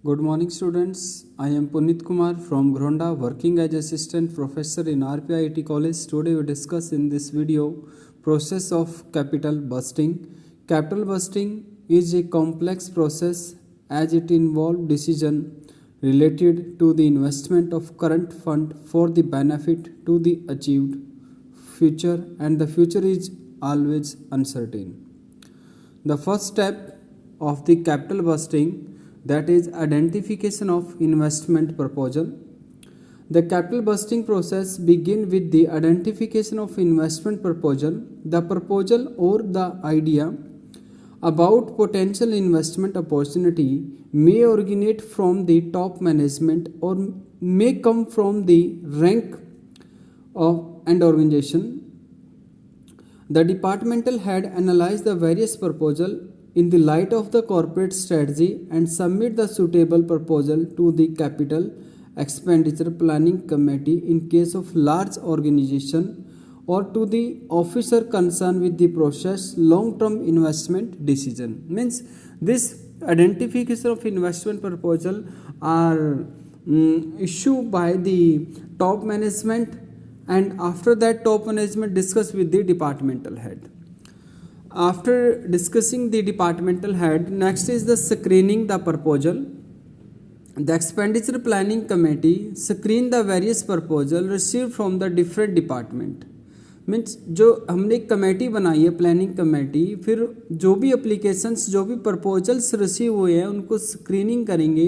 Good morning, students. I am Punit Kumar from Gronda, working as assistant professor in RPIT College. Today we discuss in this video process of capital busting. Capital busting is a complex process as it involves decision related to the investment of current fund for the benefit to the achieved future, and the future is always uncertain. The first step of the capital busting, that is identification of investment proposal. The capital busting process begins with the identification of investment proposal. The proposal or the idea about potential investment opportunity may originate from the top management or may come from the rank of an organization. The departmental head analyze the various proposals in the light of the corporate strategy and submit the suitable proposal to the capital expenditure planning committee in case of large organization, or to the officer concerned with the process long term investment decision. Means this identification of investment proposal are issued by the top management, and after that top management discuss with the departmental head. After discussing the departmental head, next is the screening the proposal. The expenditure planning committee screen the various proposal received from the different department. Means जो हमने एक committee बनाई है planning committee, फिर जो भी applications जो भी प्रपोजल्स रिसीव हुए हैं उनको स्क्रीनिंग करेंगे.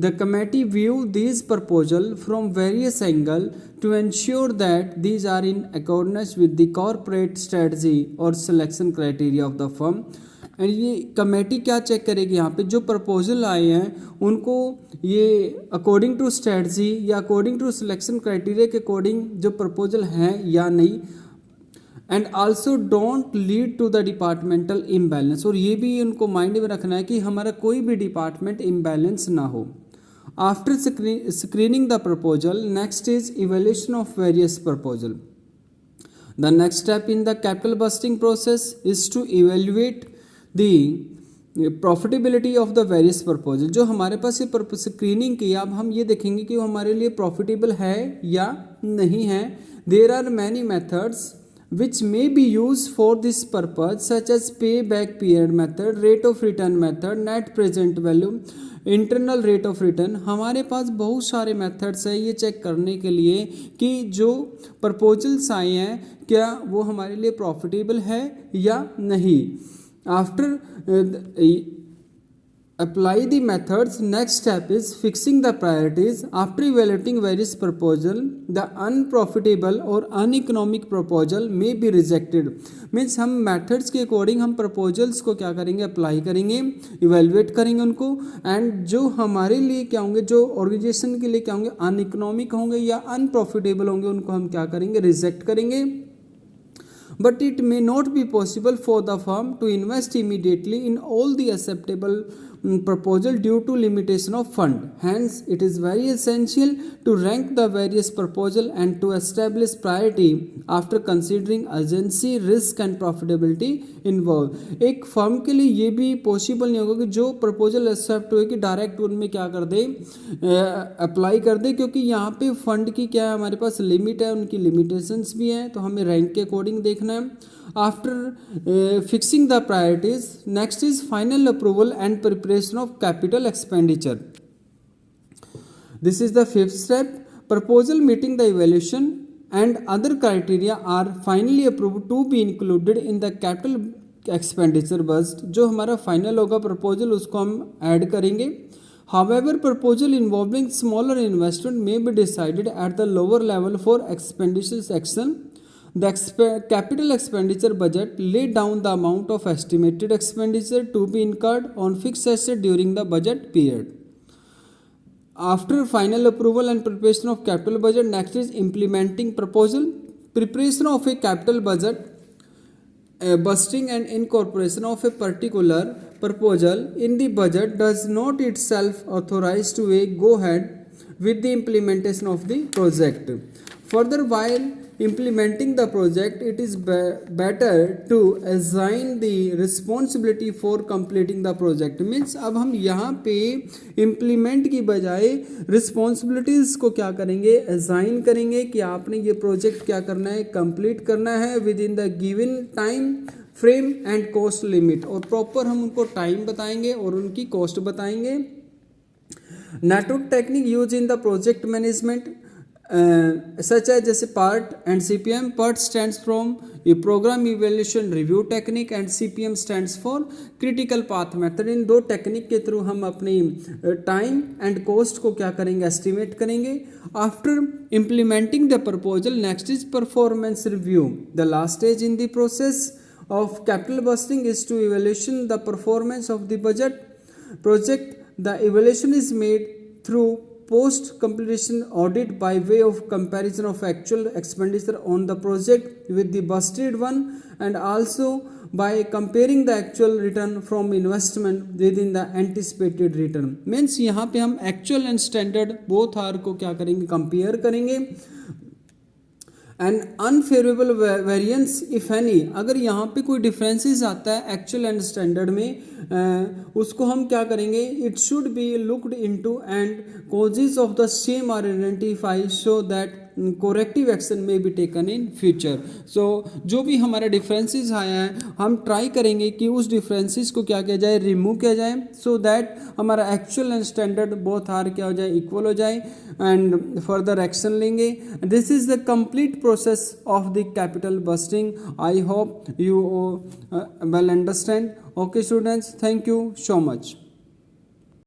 The committee view these proposal from various angle to ensure that these are in accordance with the corporate strategy और selection criteria of the firm. And ये कमेटी क्या चेक करेगी, यहाँ पे जो प्रपोजल आए हैं उनको ये अकॉर्डिंग टू स्ट्रेटजी या अकॉर्डिंग टू सिलेक्शन क्राइटेरिया के अकॉर्डिंग जो प्रपोजल हैं या नहीं. And also don't lead to the departmental imbalance, और ये भी उनको माइंड में रखना है कि हमारा कोई भी डिपार्टमेंट इम्बैलेंस ना हो. After screening the proposal, next is evaluation of various proposal. The next step in the capital budgeting process is to evaluate the profitability of the various proposal. जो हमारे पास ये स्क्रीनिंग किया, अब हम ये देखेंगे कि वो हमारे लिए प्रॉफिटेबल है या नहीं है. There are many methods which may be used for this purpose, such as payback period method, rate of return method, net present value, internal rate of return. हमारे पास बहुत सारे मेथड्स हैं ये चेक करने के लिए कि जो प्रपोजल्स आए हैं क्या वो हमारे लिए प्रॉफिटेबल है या नहीं. After apply the methods, next step is fixing the priorities. After evaluating various proposal, the unprofitable or uneconomic proposal may be rejected. Means हम मेथड्स के अकॉर्डिंग हम प्रपोजल्स को क्या करेंगे, अप्लाई करेंगे, इवेलुएट करेंगे उनको, एंड जो हमारे लिए क्या होंगे, जो ऑर्गेनाइजेशन के लिए क्या होंगे, अनइकोनॉमिक होंगे या अनप्रॉफिटेबल होंगे, उनको हम क्या करेंगे, रिजेक्ट करेंगे. But it may not be possible for the firm to invest immediately in all the acceptable proposal due to limitation of fund. Hence, it is very essential to rank the various proposal and to establish priority after considering urgency, risk and profitability involved. एक firm के लिए ये भी possible नहीं होगा कि जो proposal accept हुए कि डायरेक्ट उनमें क्या कर दे, अप्लाई कर दे, क्योंकि यहाँ पे फंड की क्या है, हमारे पास लिमिट है, उनकी लिमिटेशंस भी हैं, तो हमें रैंक के अकॉर्डिंग देखना है. After fixing the priorities, next is final approval and preparation of capital expenditure. This is the fifth step. Proposal meeting the evaluation and other criteria are finally approved to be included in the capital expenditure budget. जो हमारा final होगा proposal उसको हम add करेंगे. However, proposal involving smaller investment may be decided at the lower level for expenditure section. The capital expenditure budget lay down the amount of estimated expenditure to be incurred on fixed asset during the budget period. After final approval and preparation of capital budget, next is implementing proposal. Preparation of a capital budget, busting and incorporation of a particular proposal in the budget does not itself authorize to a go ahead with the implementation of the project. Further, while implementing the project, it is better to assign the responsibility for completing the project. Means अब हम यहाँ पे implement की बजाय responsibilities को क्या करेंगे, assign करेंगे कि आपने ये project क्या करना है, complete करना है within the given time frame and cost limit, और प्रॉपर हम उनको टाइम बताएंगे और उनकी कॉस्ट बताएंगे. Network technique use in the project management such है जैसे PERT and CPM. PERT stands from ये program evaluation review technique and CPM stands for critical path method. इन दो टेक्निक के थ्रू हम अपनी टाइम एंड कॉस्ट को क्या करेंगे, एस्टिमेट करेंगे. After implementing the proposal, next is performance review. The last stage in the process of capital budgeting is to evaluation the performance of the budget project. The evaluation is made through post completion audit by way of comparison of actual expenditure on the project with the budgeted one, and also by comparing the actual return from investment within the anticipated return. Means यहाँ पे हम actual and standard both are को क्या करेंगे, compare करेंगे. And unfavourable variance if any, अगर यहाँ पे कोई डिफरेंसेस आता है एक्चुअल एंड स्टैंडर्ड में, उसको हम क्या करेंगे, it should be looked into and causes of the same are identify so that corrective action may be taken in future. So जो भी हमारा डिफरेंसेस आया है हम ट्राई करेंगे कि उस डिफरेंसेस को क्या किया जाए, रिमूव किया जाए, सो दैट हमारा actual and standard both are क्या हो जाए, इक्वल हो जाए, एंड फर्दर एक्शन लेंगे. This is the complete process of the capital budgeting. I hope you well understand. Okay students, thank you so much.